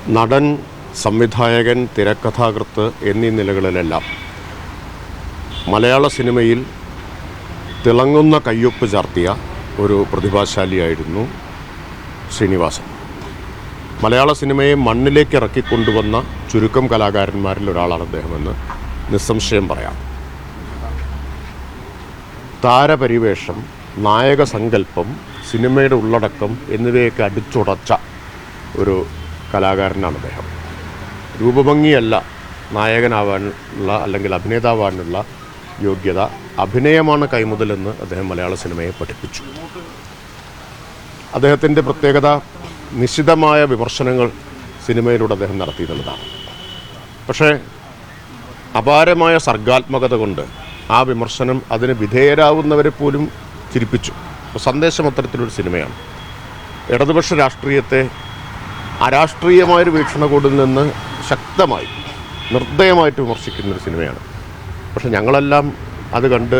നടൻ, സംവിധായകൻ, തിരക്കഥാകൃത്ത് എന്നീ നിലകളിലെല്ലാം മലയാള സിനിമയിൽ തിളങ്ങുന്ന കയ്യൊപ്പ് ചാർത്തിയ ഒരു പ്രതിഭാശാലിയായിരുന്നു ശ്രീനിവാസൻ. മലയാള സിനിമയെ മണ്ണിലേക്ക് ഇറക്കിക്കൊണ്ടുവന്ന ചുരുക്കം കലാകാരന്മാരിൽ ഒരാളാണ് അദ്ദേഹമെന്ന് നിസ്സംശയം പറയാം. താരപരിവേഷം, നായക സങ്കല്പം, സിനിമയുടെ ഉള്ളടക്കം എന്നിവയൊക്കെ അടിച്ചുടച്ച ഒരു കലാകാരനാണ് അദ്ദേഹം. രൂപഭംഗിയല്ല നായകനാവാനുള്ള അല്ലെങ്കിൽ അഭിനേതാവാനുള്ള യോഗ്യത, അഭിനയമാണ് കൈമുതലെന്ന് അദ്ദേഹം മലയാള സിനിമയെ പഠിപ്പിച്ചു. അദ്ദേഹത്തിൻ്റെ പ്രത്യേകത നിശിതമായ വിമർശനങ്ങൾ സിനിമയിലൂടെ അദ്ദേഹം നടത്തി എന്നുള്ളതാണ്. പക്ഷേ അപാരമായ സർഗാത്മകത കൊണ്ട് ആ വിമർശനം അതിന് വിധേയരാകുന്നവരെ പോലും ചിരിപ്പിച്ചു. സന്ദേശം അത്തരത്തിലൊരു സിനിമയാണ്. ഇടതുപക്ഷ രാഷ്ട്രീയത്തെ അരാഷ്ട്രീയമായൊരു വീക്ഷണകോണിൽ നിന്ന് ശക്തമായി നിർദ്ദയമായിട്ട് വിമർശിക്കുന്നൊരു സിനിമയാണ്. പക്ഷെ ഞങ്ങളെല്ലാം അത് കണ്ട്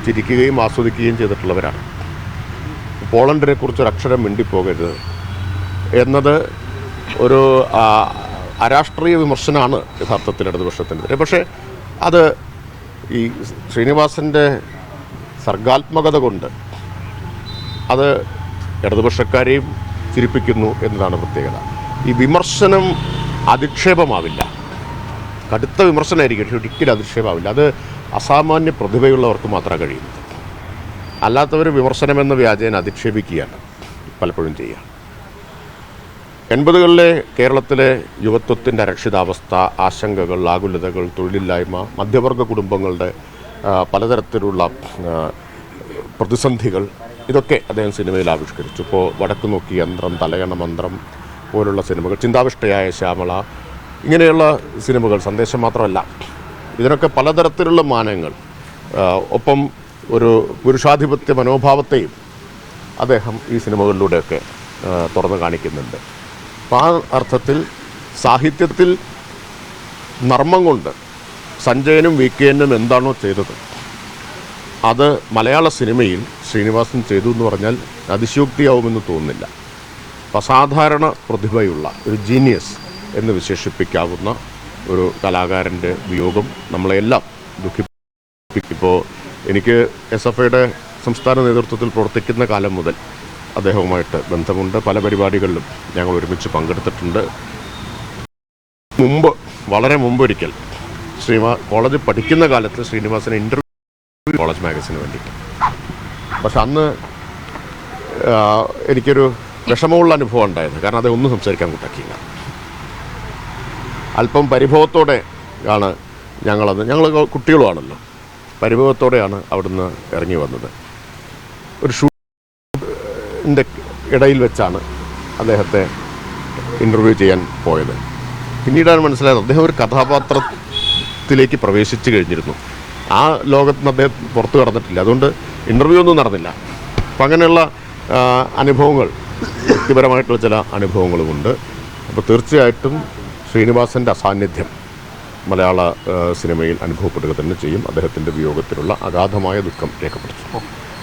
ചിരിക്കുകയും ആസ്വദിക്കുകയും ചെയ്തിട്ടുള്ളവരാണ്. പോളണ്ടിനെ കുറിച്ചൊരു അക്ഷരം മിണ്ടിപ്പോകരുത് എന്നത് ഒരു അരാഷ്ട്രീയ വിമർശനമാണ് യഥാർത്ഥത്തിൽ ഇടതുപക്ഷത്തിനെതിരെ. പക്ഷേ അത് ഈ ശ്രീനിവാസൻ്റെ സർഗാത്മകത കൊണ്ട് അത് ഇടതുപക്ഷക്കാരെയും ചിരിപ്പിക്കുന്നു എന്നതാണ് പ്രത്യേകത. ഈ വിമർശനം അധിക്ഷേപമാവില്ല, കടുത്ത വിമർശനമായിരിക്കും, പക്ഷെ ഒരിക്കലും അധിക്ഷേപമാവില്ല. അത് അസാമാന്യ പ്രതിഭയുള്ളവർക്ക് മാത്രമേ കഴിയുന്നത്. അല്ലാത്തവർ വിമർശനമെന്ന വ്യാജേന അധിക്ഷേപിക്കുകയാണ് പലപ്പോഴും ചെയ്യുക. 80കളിലെ കേരളത്തിലെ യുവത്വത്തിൻ്റെ അരക്ഷിതാവസ്ഥ, ആശങ്കകൾ, ആകുലതകൾ, തൊഴിലില്ലായ്മ, മധ്യവർഗ കുടുംബങ്ങളുടെ പലതരത്തിലുള്ള പ്രതിസന്ധികൾ, ഇതൊക്കെ അദ്ദേഹം സിനിമയിൽ ആവിഷ്കരിച്ചു. ഇപ്പോൾ വടക്ക് നോക്കി യന്ത്രം, തലയണ മന്ത്രം പോലുള്ള സിനിമകൾ, ചിന്താവിഷ്ടയായ ശ്യാമള, ഇങ്ങനെയുള്ള സിനിമകൾ, സന്ദേശം മാത്രമല്ല, ഇതിനൊക്കെ പലതരത്തിലുള്ള മാനങ്ങൾ, ഒപ്പം ഒരു പുരുഷാധിപത്യ മനോഭാവത്തെയും അദ്ദേഹം ഈ സിനിമകളിലൂടെയൊക്കെ തുറന്നു കാണിക്കുന്നുണ്ട്. അപ്പോൾ ആ അർത്ഥത്തിൽ സാഹിത്യത്തിൽ നർമ്മം കൊണ്ട് സഞ്ജയനും VKനും എന്താണോ ചെയ്തത് അത് മലയാള സിനിമയിൽ ശ്രീനിവാസൻ ചെയ്തു എന്ന് പറഞ്ഞാൽ അതിശയോക്തിയാവുമെന്ന് തോന്നുന്നില്ല. അസാധാരണ പ്രതിഭയുള്ള ഒരു ജീനിയസ് എന്ന് വിശേഷിപ്പിക്കാവുന്ന ഒരു കലാകാരൻ്റെ വിയോഗം നമ്മളെല്ലാം ദുഃഖിപ്പിക്കും. ഇപ്പോൾ എനിക്ക് SFIയുടെ സംസ്ഥാന നേതൃത്വത്തിൽ പ്രവർത്തിക്കുന്ന കാലം മുതൽ അദ്ദേഹവുമായിട്ട് ബന്ധമുണ്ട്. പല പരിപാടികളിലും ഞങ്ങൾ ഒരുമിച്ച് പങ്കെടുത്തിട്ടുണ്ട്. വളരെ മുമ്പൊരിക്കൽ കോളേജ് പഠിക്കുന്ന കാലത്ത് ശ്രീനിവാസനെ ഇൻ്റർവ്യൂ കോളേജ് മാഗസിന് വേണ്ടി. പക്ഷെ അന്ന് എനിക്കൊരു വിഷമമുള്ള അനുഭവം ഉണ്ടായത്. കാരണം അത് ഒന്നും സംസാരിക്കാൻ കൂട്ടാക്കിയില്ല. അല്പം പരിഭവത്തോടെ ആണ് ഞങ്ങൾ കുട്ടികളുമാണല്ലോ, പരിഭവത്തോടെയാണ് അവിടുന്ന് ഇറങ്ങി വന്നത്. ഒരു ഷൂട്ടിൻ്റെ ഇടയിൽ വെച്ചാണ് അദ്ദേഹത്തെ ഇൻ്റർവ്യൂ ചെയ്യാൻ പോയത്. പിന്നീടാണ് മനസ്സിലായത് അദ്ദേഹം ഒരു കഥാപാത്രത്തിലേക്ക് പ്രവേശിച്ചു കഴിഞ്ഞിരുന്നു. ആ ലോകത്ത് നിന്ന് അദ്ദേഹം പുറത്തു കടന്നിട്ടില്ല. അതുകൊണ്ട് ഇൻ്റർവ്യൂ ഒന്നും നടന്നില്ല. അപ്പം അങ്ങനെയുള്ള അനുഭവങ്ങൾ, വ്യക്തിപരമായിട്ടുള്ള ചില അനുഭവങ്ങളുമുണ്ട്. അപ്പോൾ തീർച്ചയായിട്ടും ശ്രീനിവാസൻ്റെ അസാന്നിധ്യം മലയാള സിനിമയിൽ അനുഭവപ്പെടുക തന്നെ ചെയ്യും. അദ്ദേഹത്തിൻ്റെ വിയോഗത്തിലുള്ള അഗാധമായ ദുഃഖം രേഖപ്പെടുത്തും.